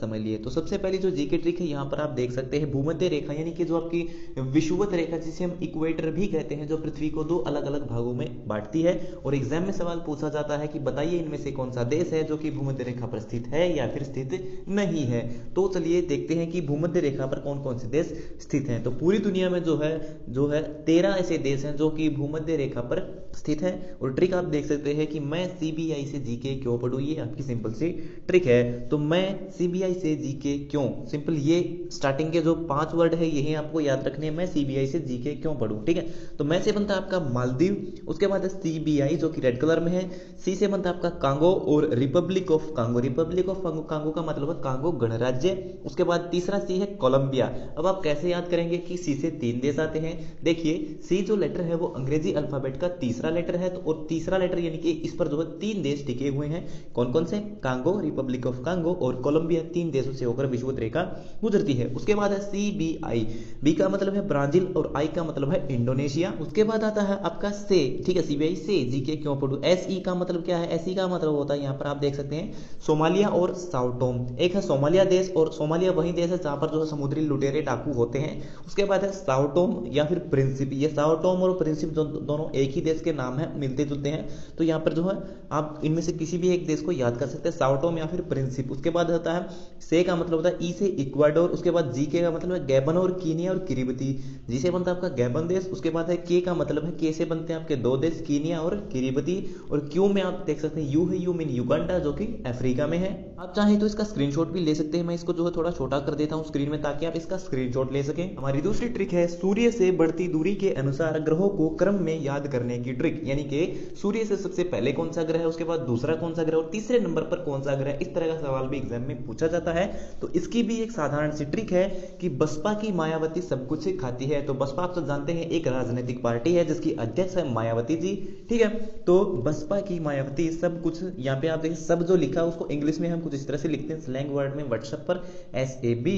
समझ लिए। तो सबसे पहली जो जीके ट्रिक है यहाँ पर आप देख सकते हैं, भूमध्य रेखा यानी कि जो आपकी विषुवत रेखा जिसे हम इक्वेटर भी कहते हैं, जो पृथ्वी को दो अलग अलग भागों में बांटती है। और एग्जाम में सवाल पूछा जाता है कि बताइए इनमें से कौन सा देश है जो कि भूमध्य रेखा पर स्थित है या फिर स्थित नहीं है। तो चलिए देखते हैं कि भूमध्य रेखा पर कौन कौन से देश स्थित हैं। तो पूरी दुनिया में जो है 13 ऐसे देश हैं जो कि भूमध्य रेखा पर स्थित है। और ट्रिक आप देख सकते हैं कि मैं सीबीआई से जीके क्यों पढ़ूं, ये आपकी सिंपल सी ट्रिक है। तो मैं सीबीआई से जीके क्यों, सिंपल ये स्टार्टिंग के जो 5 वर्ड है यही आपको याद रखने हैं, मैं सीबीआई से जीके क्यों पढ़ूं, ठीक है। तो मैं से बनता है आपका मालदीव, उसके बाद है सीबीआई जो कि रेड कलर में है, सी से बनता है आपका कांगो और Republic of Congo, Republic of Congo का मतलब है कांगो गणराज्य। उसके बाद तीसरा सी है कोलंबिया। अब आप कैसे याद करेंगे कि सी से 3 देश आते हैं, देखिए सी जो लेटर है वो अंग्रेजी अल्फाबेट का तीसरा लेटर है, तो और तीसरा लेटर यानी कि इस पर जो है 3 देश टिके हुए हैं, कौन कौन से, कांगो, रिपब्लिक ऑफ कांगो और कोलंबिया, 3 देशों से होकर विषुवत रेखा गुजरती है। उसके बाद है सीबीआई, बी का मतलब है ब्राजील और आई का मतलब है इंडोनेशिया। उसके बाद आता है आपका से, ठीक है, सीबीआई से जीके क्यों पढ़ूं, एसई का मतलब क्या है, एसई का मतलब होता है यहाँ पर आप देख सकते हैं सोमालिया और साउटोम। एक है सोमालिया देश, और सोमालिया वही देश है जहां पर जो है समुद्री लुटेरे डाकू होते हैं। उसके बाद है साउटोम या फिर प्रिंसिप, ये साउटोम और प्रिंसिप दोनों एक ही देश के नाम है, मिलते जुलते हैं। तो यहाँ पर जो है आप इनमें से किसी भी एक देश को याद कर सकते हैं, साउटोम या फिर प्रिंसिप। उसके बाद आता है से का मतलब होता है ई से इक्वाडोर। उसके बाद जी के का मतलब है गैबन और कीनिया और किरिबती, जी से बनता है आपका गैबन देश। उसके बाद है के का मतलब है, के से बनते हैं आपके 2 देश, कीनिया और किरिबती। और क्यू में आप देख सकते हैं यू है, यू मीन युगांडा जो कि अफ्रीका में है। आप चाहें तो इसका स्क्रीनशॉट भी ले सकते हैं, मैं इसको जो है थोड़ा छोटा कर देता हूं स्क्रीन में ताकि आप इसका स्क्रीनशॉट ले सकें। हमारी दूसरी ट्रिक है सूर्य से बढ़ती दूरी के अनुसार ग्रहों को क्रम में याद करने की ट्रिक, यानी कि सूर्य से सबसे पहले कौन सा ग्रह है, उसके बाद दूसरा कौन सा ग्रह और तीसरे नंबर पर कौन सा ग्रह, इस तरह का सवाल भी एग्जाम में पूछा जाता है। तो इसकी भी एक साधारण सी ट्रिक है कि बसपा की मायावती सब कुछ खाती है। तो बसपा आप सब जानते हैं एक राजनीतिक पार्टी है जिसकी अध्यक्ष है मायावती जी, ठीक है। तो बसपा की मायावती सब कुछ, यहाँ पे आप देखिए सब जो लिखा है उसको इंग्लिश में हम कुछ इस तरह से लिखते हैं स्लैंग वर्ड में व्हाट्सएप पर SAB।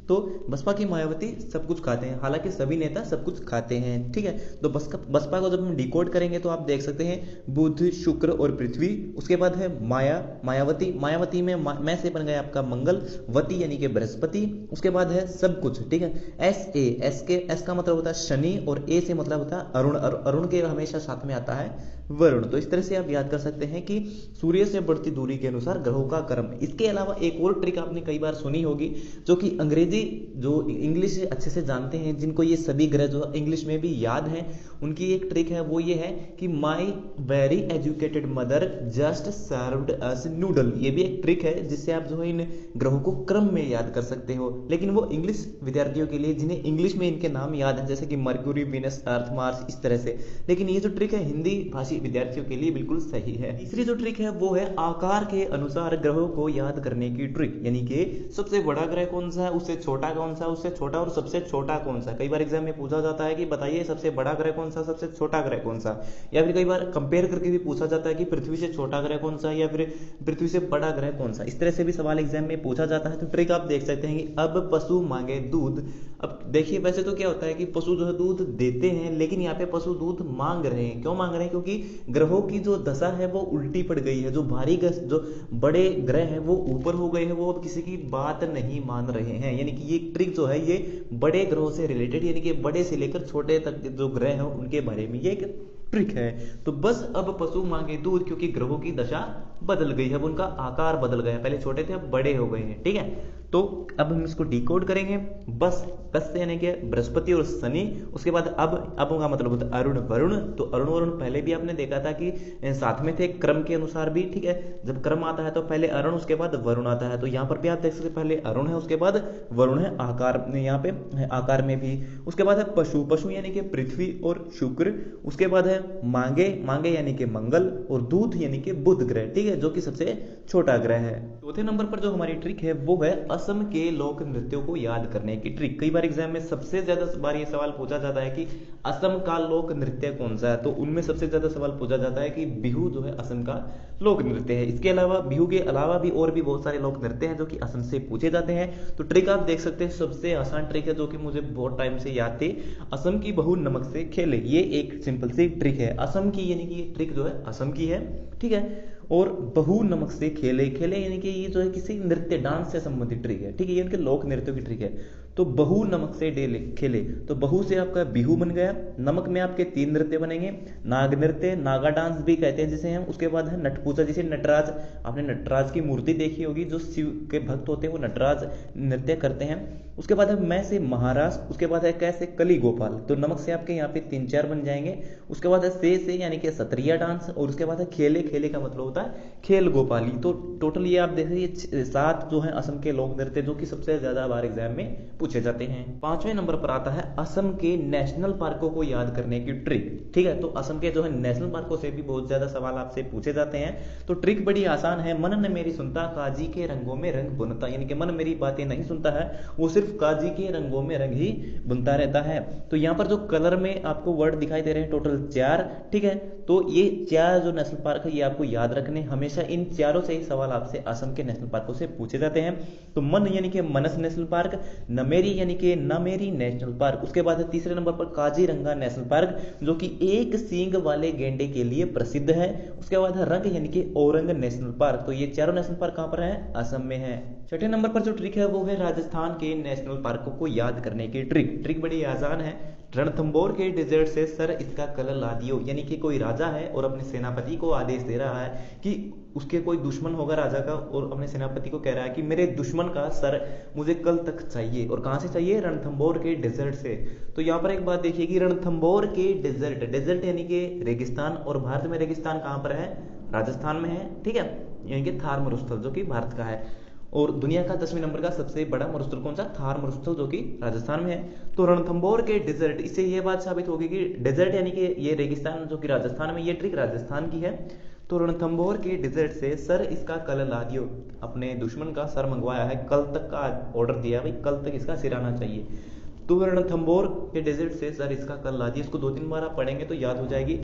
तो बसपा की मायावती सब कुछ खाते हैं, हालांकि सभी नेता सब कुछ खाते हैं, ठीक है। तो बसपा को जब हम डिकोड करेंगे तो आप देख सकते हैं बुध, शुक्र और पृथ्वी। उसके बाद है मायावती, मायावती में मैं से बन गया आपका मंगल, वती यानी कि बृहस्पति। उसके बाद है सब कुछ, ठीक है, एस का मतलब होता है शनि और ए से मतलब होता है अरुण, अरुण के हमेशा साथ में आता है वरुण। तो इस तरह से आप याद कर सकते हैं कि सूर्य से बढ़ती दूरी के अनुसार ग्रहों का क्रम। इसके अलावा एक और ट्रिक आपने कई बार सुनी होगी, जो कि अंग्रेजी जो इंग्लिश अच्छे से जानते हैं, जिनको ये सभी ग्रह जो इंग्लिश में भी याद हैं, उनकी एक ट्रिक है, वो ये है कि my very educated mother just served us noodle. ये भी एक ट्रिक है जिससे आप जो है इन ग्रहों को क्रम में याद कर सकते हो, लेकिन वो इंग्लिश विद्यार्थियों के लिए जिन्हें इंग्लिश में इनके नाम याद है, जैसे कि मर्क्यूरी, वीनस, अर्थ, मार्स, इस तरह से। लेकिन ये जो ट्रिक है हिंदी भाषी विद्यार्थियों के लिए बिल्कुल सही है। तीसरी जो ट्रिक है वो है आकार के अनुसार ग्रहों को याद करने की ट्रिक, यानी कि सबसे बड़ा ग्रह कौन सा है, उससे छोटा कौन सा, उससे छोटा और सबसे छोटा कौन सा। कई बार एग्जाम में पूछा जाता है कि बताइए सबसे बड़ा ग्रह कौन सा, सबसे छोटा ग्रह कौन सा। या फिर कई बार कंपेयर करके भी पूछा जाता है कि पृथ्वी से छोटा ग्रह कौन सा या फिर पृथ्वी से बड़ा ग्रह कौन सा। इस तरह से भी सवाल एग्जाम में पूछा जाता है। तो ट्रिक आप देख सकते हैं कि अब पशु मांगे दूध। अब देखिए वैसे तो क्या होता है कि पशु जो है दूध देते हैं, लेकिन यहाँ पे पशु दूध मांग रहे हैं। क्यों मांग रहे हैं? क्योंकि ग्रहों की जो दशा है वो उल्टी पड़ गई है। जो भारी ग्रह, जो बड़े ग्रह हैं वो ऊपर हो गए हैं, वो अब किसी की बात नहीं मान रहे हैं। यानी कि ये ट्रिक जो है ये बड़े ग्रहों से रिलेटेड, यानी कि बड़े से लेकर छोटे तक जो ग्रह हैं उनके बारे में ये एक ट्रिक है। तो बस अब पशु मांगे दूध, क्योंकि ग्रहों की दशा बदल गई है, अब उनका आकार बदल गया, पहले छोटे थे अब बड़े हो गए हैं, ठीक है। तो अब हम इसको डिकोड करेंगे। बस से यानी कि बृहस्पति और शनि। उसके बाद अब का मतलब होता है अरुण, वरुण। तो अरुण वरुण पहले भी आपने देखा था कि साथ में थे क्रम के अनुसार भी, ठीक है। जब क्रम आता है तो पहले अरुण उसके बाद वरुण आता है। तो यहाँ पर भी आप देख सकते हैं पहले अरुण है उसके बाद वरुण है, आकार यहाँ पे आकार में भी। उसके बाद है पशु, पशु यानी कि पृथ्वी और शुक्र। उसके बाद है मांगे, मांगे यानी कि मंगल और दूध यानी कि बुध ग्रह, ठीक है, जो कि सबसे छोटा ग्रह है। चौथे नंबर पर जो हमारी ट्रिक है वो है असम के लोक नृत्यों को याद करने की ट्रिक। कई बार एग्जाम में सबसे ज्यादा बार ये सवाल पूछा जाता है कि असम का लोक नृत्य कौन सा है। तो उनमें सबसे ज्यादा सवाल पूछा जाता है कि बिहू जो है असम का लोक नृत्य है। इसके अलावा बिहू के अलावा भी और भी बहुत सारे लोक नृत्य हैं जो कि असम से पूछे जाते हैं। तो ट्रिक आप देख सकते हैं, सबसे आसान ट्रिक है जो कि मुझे बहुत टाइम से याद थी, असम की बहू नमक से खेले। ये एक सिंपल सी ट्रिक है असम की, यानी कि ये ट्रिक जो है असम की है, ठीक है। और बहु नमक से खेले, खेले यानी कि ये जो है किसी नृत्य डांस से संबंधित ट्रिक है, ठीक है, ये इनके लोक नृत्यों की ट्रिक है। तो बहु नमक से डेले खेले, तो बहु से आपका बिहू बन गया, नमक में आपके 3 नृत्य बनेंगे, नाग नृत्य, नागा डांस भी कहते हैं जिसे हम, उसके बाद है नटपूजा, जिसे नटराज, आपने नटराज की मूर्ति देखी होगी, जो शिव के भक्त होते हैं वो नटराज नृत्य करते हैं। उसके बाद है मैं से महाराज, उसके बाद है कैसे कली गोपाल, तो नमक से आपके यहाँ पे 3-4 बन जाएंगे। उसके बाद है से यानी कि सत्रिया डांस, और उसके बाद है खेले, खेले का मतलब होता है खेल गोपाली। तो टोटल ये आप देखिए 7 जो है असम के लोक नृत्य जो कि सबसे ज्यादा बार एग्जाम में पूछे जाते हैं। 5वें नंबर पर आता है असम के नेशनल पार्कों को याद करने की ट्रिक, ठीक है। तो असम के जो है नेशनल पार्कों से भी बहुत ज्यादा सवाल आपसे पूछे जाते हैं। तो ट्रिक बड़ी आसान है, मन न मेरी सुनता, काजी के रंगों में रंग बुनता, यानी कि मन मेरी बातें नहीं सुनता है, वो सिर्फ काजी के रंगों में रंग ही बुनता रहता है। तो यहाँ पर जो कलर में आपको वर्ड दिखाई दे रहे हैं टोटल 4, ठीक है। तो ये 4 जो नेशनल पार्क है ये आपको याद रखने, हमेशा इन चारों से ही सवाल आपसे असम के नेशनल पार्कों से पूछे जाते हैं। तो मन यानी कि मनस नेशनल पार्क, नमेरी यानी कि नमेरी नेशनल पार्क, उसके बाद है तीसरे नंबर पर काजीरंगा नेशनल पार्क जो कि एक सींग वाले गेंडे के लिए प्रसिद्ध है। उसके बाद है रंग यानी कि औरंग नेशनल पार्क। तो ये चारों नेशनल पार्क कहां पर है? असम में है। छठे नंबर पर जो ट्रिक है वो है राजस्थान के नेशनल पार्कों को याद करने की ट्रिक। ट्रिक बड़ी आसान है, रणथंभौर के डेजर्ट से सर इसका कलर ला दियो, यानी कि कोई राजा है और अपने सेनापति को आदेश दे रहा है कि उसके कोई दुश्मन होगा राजा का, और अपने सेनापति को कह रहा है कि मेरे दुश्मन का सर मुझे कल तक चाहिए। और कहां से चाहिए? रणथंभौर के डेजर्ट से। तो यहाँ पर एक बात देखिए कि रणथंभौर के डेजर्ट, डेजर्ट यानी कि रेगिस्तान, और भारत में रेगिस्तान कहां पर है? राजस्थान में है, ठीक है, यानी कि थार मरुस्थल जो कि भारत का है। और दुनिया का 10वें नंबर का सबसे बड़ा मरुस्थल कौन सा? थार मरुस्थल जो कि राजस्थान में है। तो रणथंभौर के डेजर्ट, इससे ये बात साबित होगी कि डेजर्ट यानी कि ये रेगिस्तान जो कि राजस्थान में, ये ट्रिक राजस्थान की है। तो रणथंभौर के डेजर्ट से सर इसका कल ला दियो, अपने दुश्मन का सर मंगवाया है, कल तक का ऑर्डर दिया भाई, कल तक इसका सिर आना चाहिए। तो रणथंभौर के डेजर्ट से सर इसका कल ला दिया, इसको 2-3 बार आप पढ़ेंगे तो याद हो जाएगी।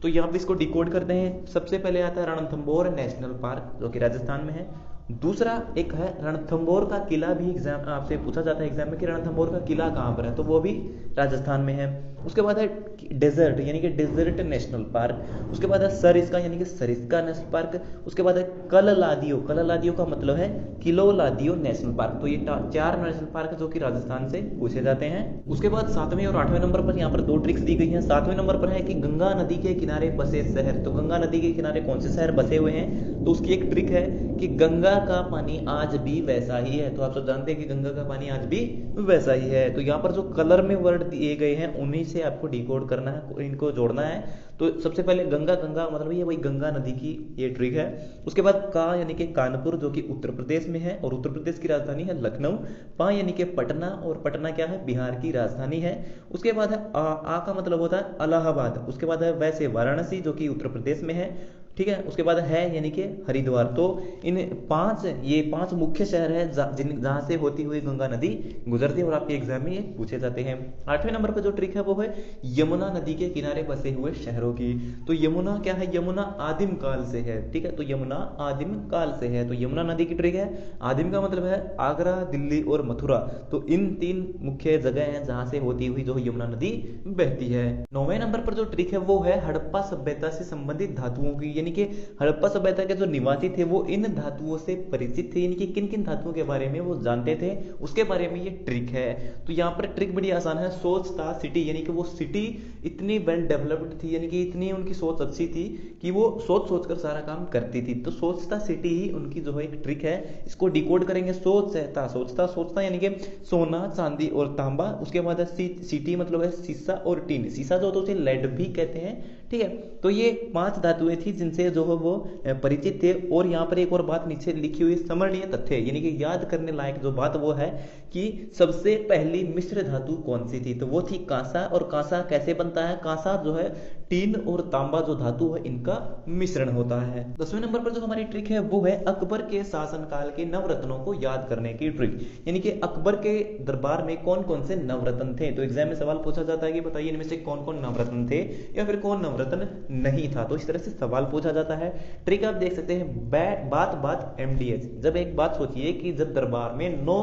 तो यहाँ पे इसको डिकोड करते हैं। सबसे पहले आता है रणथंभौर नेशनल पार्क जो कि राजस्थान में है। दूसरा एक है रणथंभौर का किला, भी एग्जाम आपसे पूछा जाता है एग्जाम में कि रणथंभौर का किला कहां पर है, तो वो भी राजस्थान में है। उसके बाद है डेजर्ट यानी कि डेजर्ट नेशनल पार्क। उसके बाद है सरिस्का यानी कि सरिस्का नेशनल पार्क। उसके बाद है कललादियो, कललादियो का मतलब है किलोलादियो नेशनल पार्क। तो ये 4 नेशनल पार्क जो कि राजस्थान से पूछे जाते हैं। उसके बाद 7वें और 8वें नंबर पर यहाँ पर 2 ट्रिक्स दी गई हैं। 7वें नंबर पर है कि गंगा नदी के किनारे बसे शहर। तो गंगा नदी के किनारे कौन से शहर बसे हुए हैं? तो उसकी एक ट्रिक है कि गंगा का पानी आज भी वैसा ही है। तो आप सब जानते हैं कि गंगा का पानी आज भी वैसा ही है। तो यहाँ पर जो कलर में वर्ड दिए गए हैं उन्हीं से आपको डिकोड करना है, इनको जोड़ना है। तो सबसे पहले गंगा, गंगा मतलब ये वही गंगा नदी की ये ट्रिक है। उसके बाद का यानी कि कानपुर जो कि उत्तर प्रदेश में है और उत्तर प्रदेश की राजधानी है लखनऊ। पा यानी कि पटना, और पटना क्या है? बिहार की राजधानी है। उसके बाद है आ का मतलब होता है इलाहाबाद। उसके बाद है वैसे वाराणसी जो कि उत्तर प्रदेश में है, ठीक है। उसके बाद है यानी कि हरिद्वार। तो इन 5 मुख्य शहर है जहां से होती हुई गंगा नदी गुजरती है और आपके एग्जाम में ये पूछे जाते हैं। 8वें नंबर पर जो ट्रिक है वो है यमुना नदी के किनारे बसे हुए शहरों की। तो यमुना क्या है? यमुना आदिम काल से है, ठीक है। तो यमुना आदिम काल से है, तो यमुना नदी की ट्रिक है। आदिम का मतलब है आगरा, दिल्ली और मथुरा। तो इन 3 मुख्य जगह हैं जहां से होती हुई जो यमुना नदी बहती है। 9वें नंबर पर जो ट्रिक है वो है हड़प्पा सभ्यता से संबंधित धातुओं की, यानी कि हड़प्पा सभ्यता के जो निवासी थे वो इन धातुओं से परिचित थे, यानी कि किन किन धातुओं के बारे में वो जानते थे उसके बारे में ये ट्रिक है। तो यहाँ पर ट्रिक बड़ी आसान है, सोचता सिटी, यानी कि वो सिटी इतनी वेल डेवलप्ड थी, यानी कि इतनी उनकी सोच अच्छी थी कि वो सोच सोच कर सारा काम करती थी। तो सोचता सिटी ही उनकी जो है एक ट्रिक है। इसको डिकोड करेंगे, सोचता सोचता, सोचता यानी कि सोना, चांदी और तांबा। उसके बाद सिटी मतलब है शीशा और टीन, शीशा जो होता है उसे लेड भी कहते हैं, ठीक है। तो ये 5 धातुएं थी जिनसे जो है वो परिचित थे। और यहाँ पर एक और बात नीचे लिखी हुई स्मरणीय तथ्य, यानी कि याद करने लायक जो बात वो है कि सबसे पहली मिश्र धातु कौन सी थी? तो वो थी कांसा। और कांसा कैसे बनता है? कांसा जो है टीन और तांबा जो धातु है इनका मिश्रण होता है। 10वें नंबर पर जो हमारी ट्रिक है वो है अकबर के शासनकाल के नवरत्नों को याद करने की ट्रिक, यानी कि अकबर के दरबार में कौन कौन से नवरत्न थे। तो एग्जाम में सवाल पूछा जाता है कि बताइए इनमें से कौन कौन नवरत्न थे या फिर कौन नवरत्न नहीं था। तो इस तरह से सवाल पूछा जाता है। ट्रिक आप देख सकते हैं, बात बात MDH। जब एक बात सोचिए कि जब दरबार में 9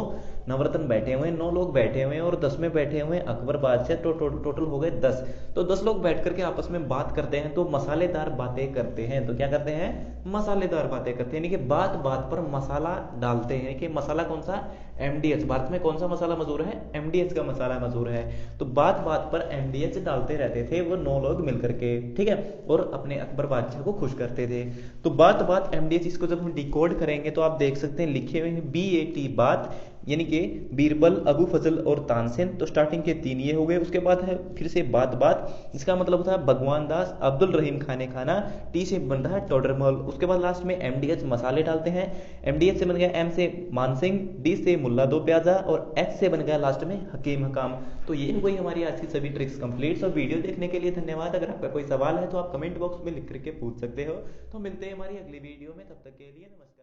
नवरत्न बैठे हुए हैं, 9 लोग बैठे हुए हैं और 10 में बैठे हुए हैं अकबर बादशाह, तो टोटल हो गए 10। तो 10 लोग बैठ करके आपस में बात करते हैं तो मसालेदार बातें करते हैं। तो क्या करते हैं? मसालेदार बातें करते हैं, यानी कि बात बात पर मसाला डालते हैं। कि मसाला कौन सा? एमडीएच। भारत में कौन सा मसाला मशहूर है? एमडीएच का मसाला मशहूर है। तो बात बात पर एमडीएच डालते रहते थे वो 9 लोग मिलकर के, ठीक है, और अपने अकबर बादशाह को खुश करते थे। तो बात बात एमडीएच, इसको जब हम डिकोड करेंगे तो आप देख सकते हैं लिखे हुए हैं BAT बात, यानी कि बीरबल, अबू फजल और तानसेन। तो स्टार्टिंग के 3 ये हो गए। उसके बाद है फिर से बात बात, इसका मतलब होता है भगवान दास, अब्दुल रहीम खाने खाना, टी से बन रहा है टोडरमल। उसके बाद लास्ट में एमडीएच मसाले डालते हैं। एमडीएच से बन गया एम से मानसिंह, डी से मुल्ला दो प्याजा और एच से बन गया लास्ट में हकीम हकाम। तो ये हो गई हमारी आज की सभी ट्रिक्स कंप्लीट। और वीडियो देखने के लिए धन्यवाद। अगर आपका कोई सवाल है तो आप कमेंट बॉक्स में लिख करके पूछ सकते हो। तो मिलते हैं हमारी अगली वीडियो में, तब तक के लिए नमस्ते।